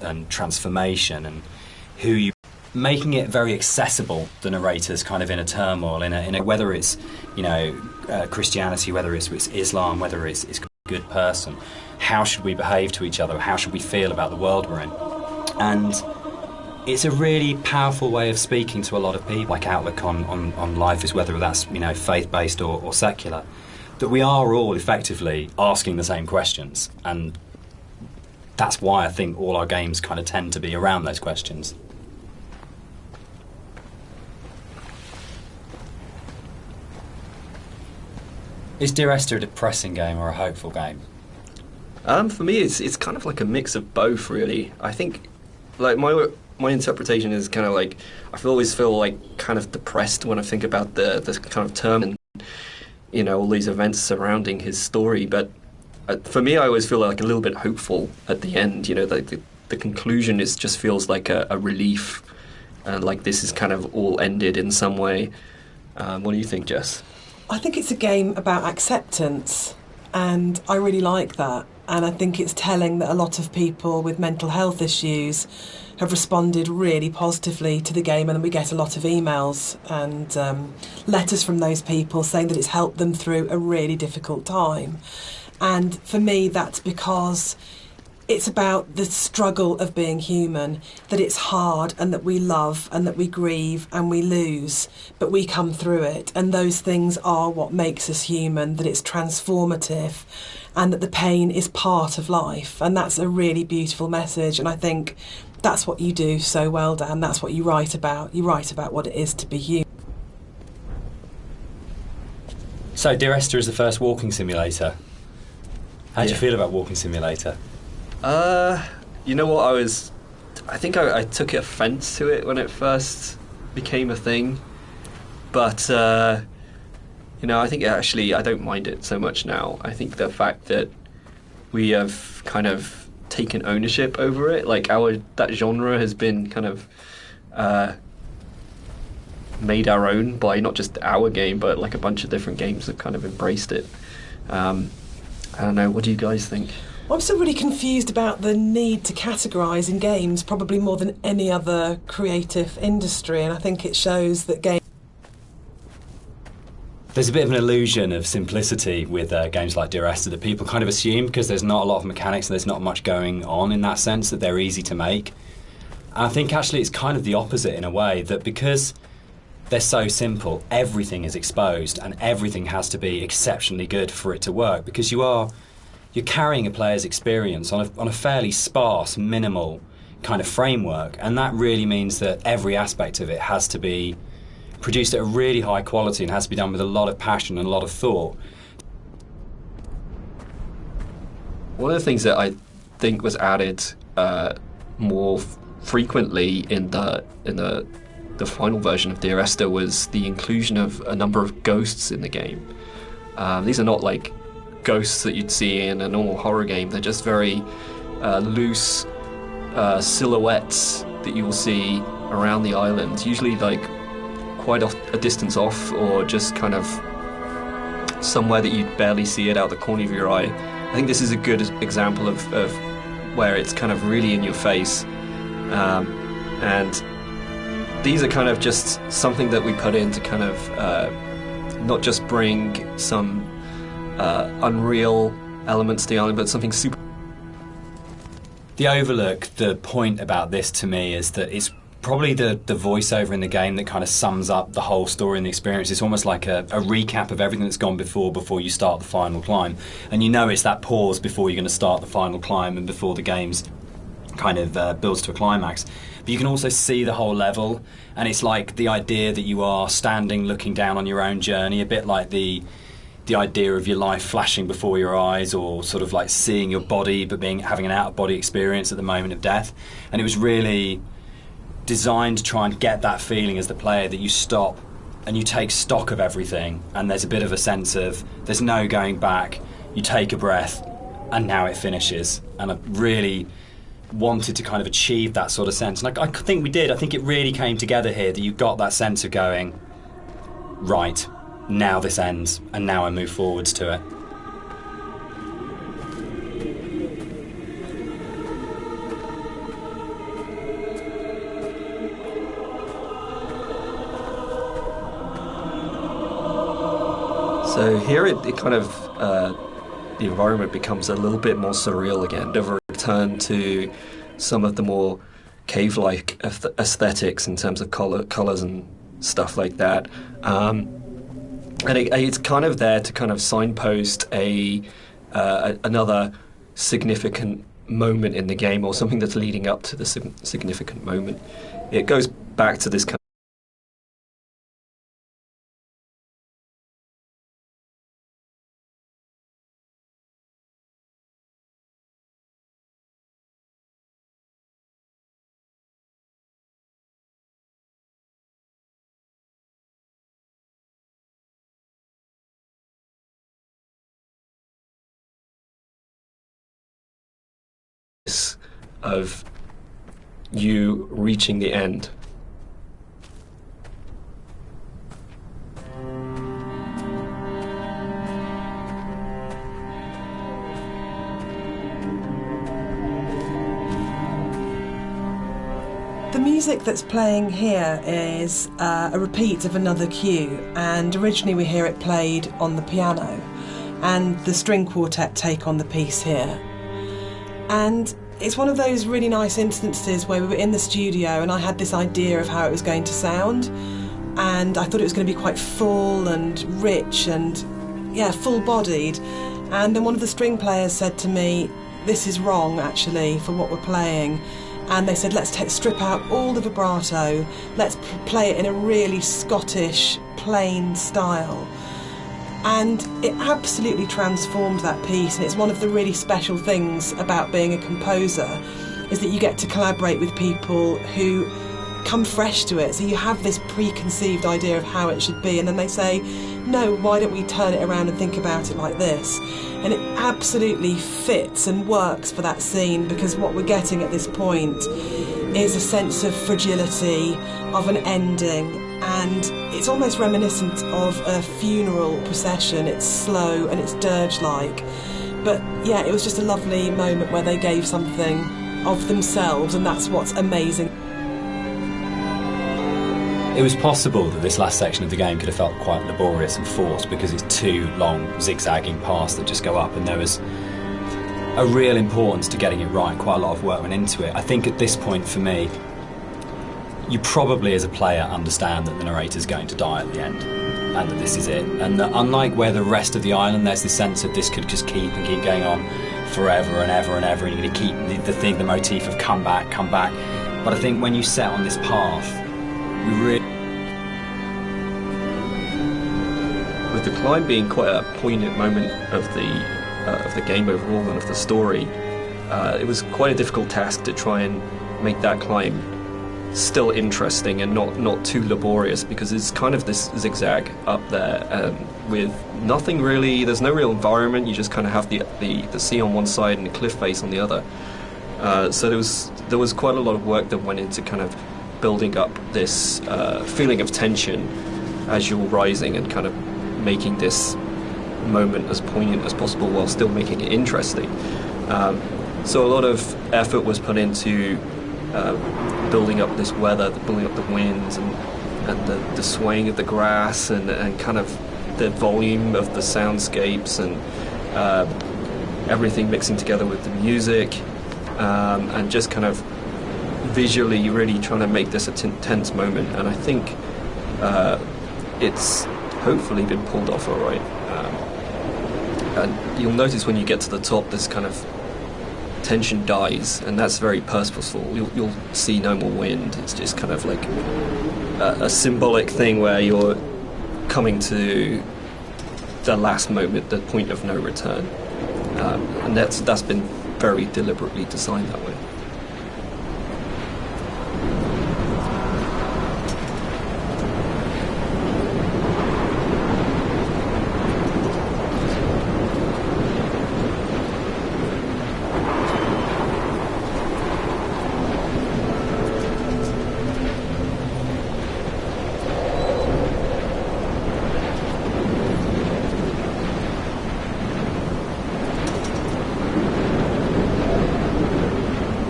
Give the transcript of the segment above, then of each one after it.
and transformation and who you... Making it very accessible, the narrator's kind of in a turmoil, in a whether it's, you know, Christianity, whether it's Islam, whether it's a good person. How should we behave to each other? How should we feel about the world we're in? And it's a really powerful way of speaking to a lot of people, like outlook on life is whether that's, you know, faith-based or secular, that we are all effectively asking the same questions. And that's why I think all our games kind of tend to be around those questions. Is Dear Esther a depressing game or a hopeful game? For me, it's kind of like a mix of both, really. I think, like, my interpretation is kind of like, always feel like kind of depressed when I think about the kind of term and, you know, all these events surrounding his story. But for me, I always feel like a little bit hopeful at the end. You know, the conclusion just feels like a relief, and like this is kind of all ended in some way. What do you think, Jess? I think it's a game about acceptance, and I really like that. And I think it's telling that a lot of people with mental health issues have responded really positively to the game, and we get a lot of emails and letters from those people saying that it's helped them through a really difficult time. And for me, that's because it's about the struggle of being human, that it's hard and that we love and that we grieve and we lose, but we come through it. And those things are what makes us human, that it's transformative and that the pain is part of life. And that's a really beautiful message. And I think that's what you do so well, Dan. That's what you write about. You write about what it is to be human. So Dear Esther is the first walking simulator. How do you feel about Walking Simulator? You know what, I think I took offence to it when it first became a thing, but you know, I think actually I don't mind it so much now. I think the fact that we have kind of taken ownership over it, like that genre has been kind of made our own by not just our game, but like a bunch of different games have kind of embraced it. I don't know, what do you guys think? I'm still really confused about the need to categorise in games, probably more than any other creative industry, and I think it shows that games... There's a bit of an illusion of simplicity with games like Dear Esther that people kind of assume, because there's not a lot of mechanics and there's not much going on in that sense, that they're easy to make. And I think actually it's kind of the opposite in a way, that because they're so simple, everything is exposed and everything has to be exceptionally good for it to work, because you're carrying a player's experience on a fairly sparse, minimal kind of framework, and that really means that every aspect of it has to be produced at a really high quality and has to be done with a lot of passion and a lot of thought. One of the things that I think was added more frequently in the final version of Dear Esther was the inclusion of a number of ghosts in the game. These are not like ghosts that you'd see in a normal horror game. They're just very loose silhouettes that you will see around the island, usually like quite a distance off, or just kind of somewhere that you'd barely see it out the corner of your eye. I think this is a good example of where it's kind of really in your face, and these are kind of just something that we put in to kind of not just bring some unreal elements to the island, but something super... The Overlook, the point about this to me is that it's probably the voiceover in the game that kind of sums up the whole story and the experience. It's almost like a recap of everything that's gone before you start the final climb. And you know it's that pause before you're going to start the final climb and before the game's kind of builds to a climax. But you can also see the whole level, and it's like the idea that you are standing looking down on your own journey, a bit like the idea of your life flashing before your eyes, or sort of like seeing your body but having an out-of-body experience at the moment of death. And it was really designed to try and get that feeling as the player, that you stop and you take stock of everything, and there's a bit of a sense of there's no going back. You take a breath and now it finishes. And I really wanted to kind of achieve that sort of sense, and I think we did. I think it really came together here, that you got that sense of going, right, now this ends, and now I move forwards to it. So here it kind of, the environment becomes a little bit more surreal again. A return to some of the more cave-like aesthetics in terms of colours and stuff like that. And it's kind of there to kind of signpost another significant moment in the game, or something that's leading up to the significant moment. It goes back to this kind of you reaching the end. The music that's playing here is a repeat of another cue, and originally we hear it played on the piano, and the string quartet take on the piece here. And it's one of those really nice instances where we were in the studio and I had this idea of how it was going to sound, and I thought it was going to be quite full and rich and, yeah, full-bodied. And then one of the string players said to me, this is wrong, actually, for what we're playing. And they said, let's strip out all the vibrato, let's play it in a really Scottish, plain style. And it absolutely transformed that piece, and it's one of the really special things about being a composer, is that you get to collaborate with people who come fresh to it. So you have this preconceived idea of how it should be, and then they say, no, why don't we turn it around and think about it like this? And it absolutely fits and works for that scene, because what we're getting at this point is a sense of fragility, of an ending, and it's almost reminiscent of a funeral procession. It's slow and it's dirge-like. But yeah, it was just a lovely moment where they gave something of themselves, and that's what's amazing. It was possible that this last section of the game could have felt quite laborious and forced, because it's two long zigzagging paths that just go up, and there was a real importance to getting it right. Quite a lot of work went into it. I think at this point for me, you probably as a player understand that the narrator's going to die at the end, and that this is it. And that unlike where the rest of the island, there's this sense of this could just keep going on forever and ever and ever, and you're going to keep the motif of come back. But I think when you set on this path, we really... With the climb being quite a poignant moment of the game overall and of the story, it was quite a difficult task to try and make that climb still interesting and not too laborious, because it's kind of this zigzag up there with nothing really. There's no real environment. You just kind of have the sea on one side and the cliff face on the other. So there was quite a lot of work that went into kind of building up this feeling of tension as you're rising, and kind of making this moment as poignant as possible while still making it interesting. So a lot of effort was put into building up this weather, building up the winds, and the swaying of the grass, and kind of the volume of the soundscapes, and everything mixing together with the music, and just kind of visually really trying to make this a tense moment. And I think it's hopefully been pulled off all right. And you'll notice when you get to the top, this kind of tension dies, and that's very purposeful. You'll see no more wind. It's just kind of like a symbolic thing where you're coming to the last moment, the point of no return, and that's been very deliberately designed that way.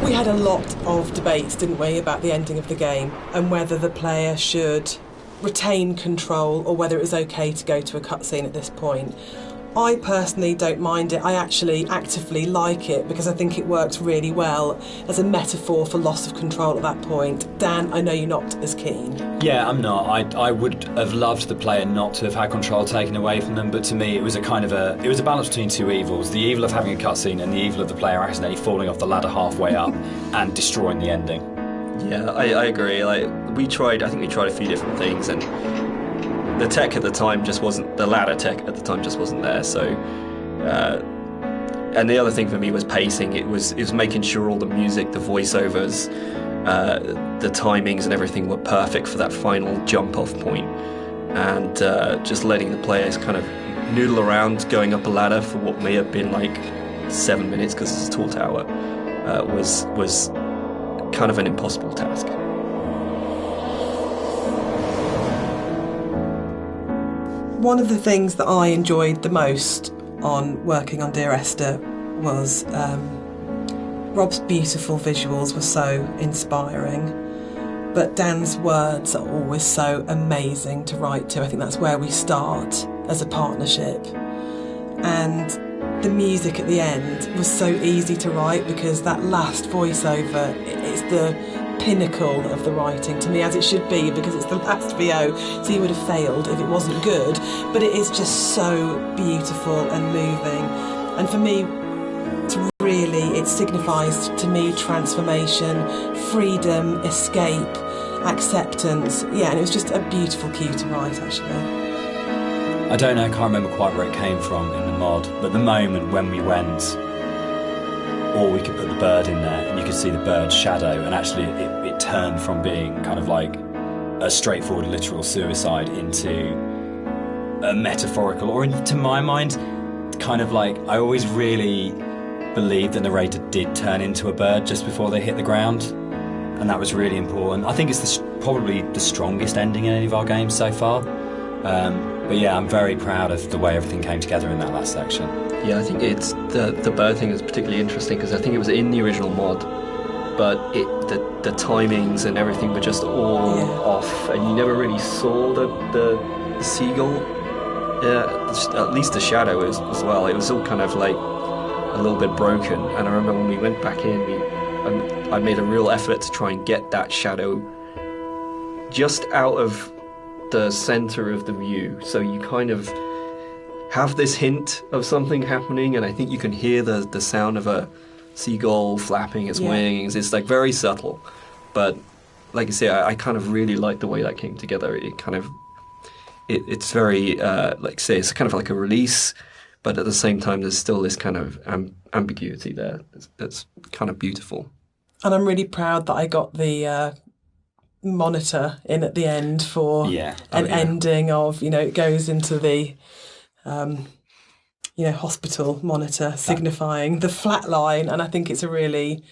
We had a lot of debates, didn't we, about the ending of the game and whether the player should retain control or whether it was okay to go to a cutscene at this point. I personally don't mind it. I actually actively like it because I think it works really well as a metaphor for loss of control at that point. Dan, I know you're not as keen. Yeah, I'm not. I would have loved the player not to have had control taken away from them, but to me it was a balance between two evils. The evil of having a cutscene and the evil of the player accidentally falling off the ladder halfway up and destroying the ending. Yeah, I agree. I think we tried a few different things, and the tech at the time just wasn't, the ladder tech at the time just wasn't there. So, and the other thing for me was pacing. It was making sure all the music, the voiceovers, the timings and everything were perfect for that final jump off point. And just letting the players kind of noodle around going up a ladder for what may have been like 7 minutes because it's a tall tower was kind of an impossible task. One of the things that I enjoyed the most on working on Dear Esther was Rob's beautiful visuals were so inspiring, but Dan's words are always so amazing to write to. I think that's where we start as a partnership. And the music at the end was so easy to write because that last voiceover, it's the pinnacle of the writing to me, as it should be, because it's the last VO, so you would have failed if it wasn't good, but it is just so beautiful and moving. And for me, it signifies to me transformation, freedom, escape, acceptance. Yeah, and it was just a beautiful cue to write, actually. I don't know, I can't remember quite where it came from in the mod, but the moment when we went, or we could put the bird in there and you could see the bird's shadow, and actually it turned from being kind of like a straightforward literal suicide into a metaphorical, or to my mind, kind of like, I always really believed the narrator did turn into a bird just before they hit the ground, and that was really important. I think it's probably the strongest ending in any of our games so far. But yeah, I'm very proud of the way everything came together in that last section. Yeah, I think it's the bird thing is particularly interesting because I think it was in the original mod, but the timings and everything were just all off, and you never really saw the seagull. Yeah, at least the shadow as well. It was all kind of like a little bit broken. And I remember when we went back in, I made a real effort to try and get that shadow just out of the center of the view, so you kind of have this hint of something happening, and I think you can hear the sound of a seagull flapping its wings. It's like very subtle, but like I say, I kind of really like the way that came together. It kind of it's very like say it's kind of like a release, but at the same time there's still this kind of ambiguity there that's kind of beautiful. And I'm really proud that I got the monitor in at the end for ending of, it goes into the hospital monitor signifying the flat line. And I think it's one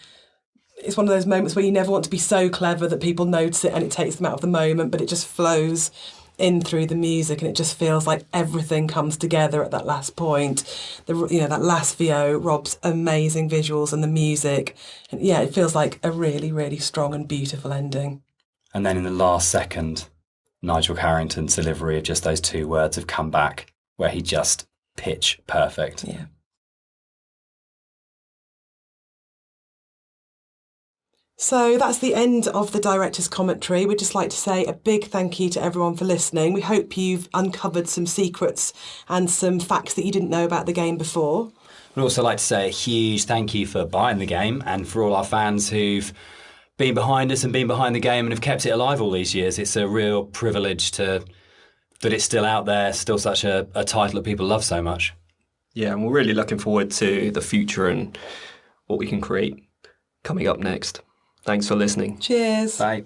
of those moments where you never want to be so clever that people notice it and it takes them out of the moment, but it just flows in through the music and it just feels like everything comes together at that last point. That last VO, Rob's amazing visuals and the music, and it feels like a really, really strong and beautiful ending. And then in the last second, Nigel Carrington's delivery of just those two words have come back, where he just pitch perfect. Yeah. So that's the end of the director's commentary. We'd just like to say a big thank you to everyone for listening. We hope you've uncovered some secrets and some facts that you didn't know about the game before. We'd also like to say a huge thank you for buying the game and for all our fans who've been behind us and been behind the game and have kept it alive all these years. It's a real privilege that it's still out there, still such a title that people love so much. Yeah, and we're really looking forward to the future and what we can create coming up next. Thanks for listening. Cheers. Bye.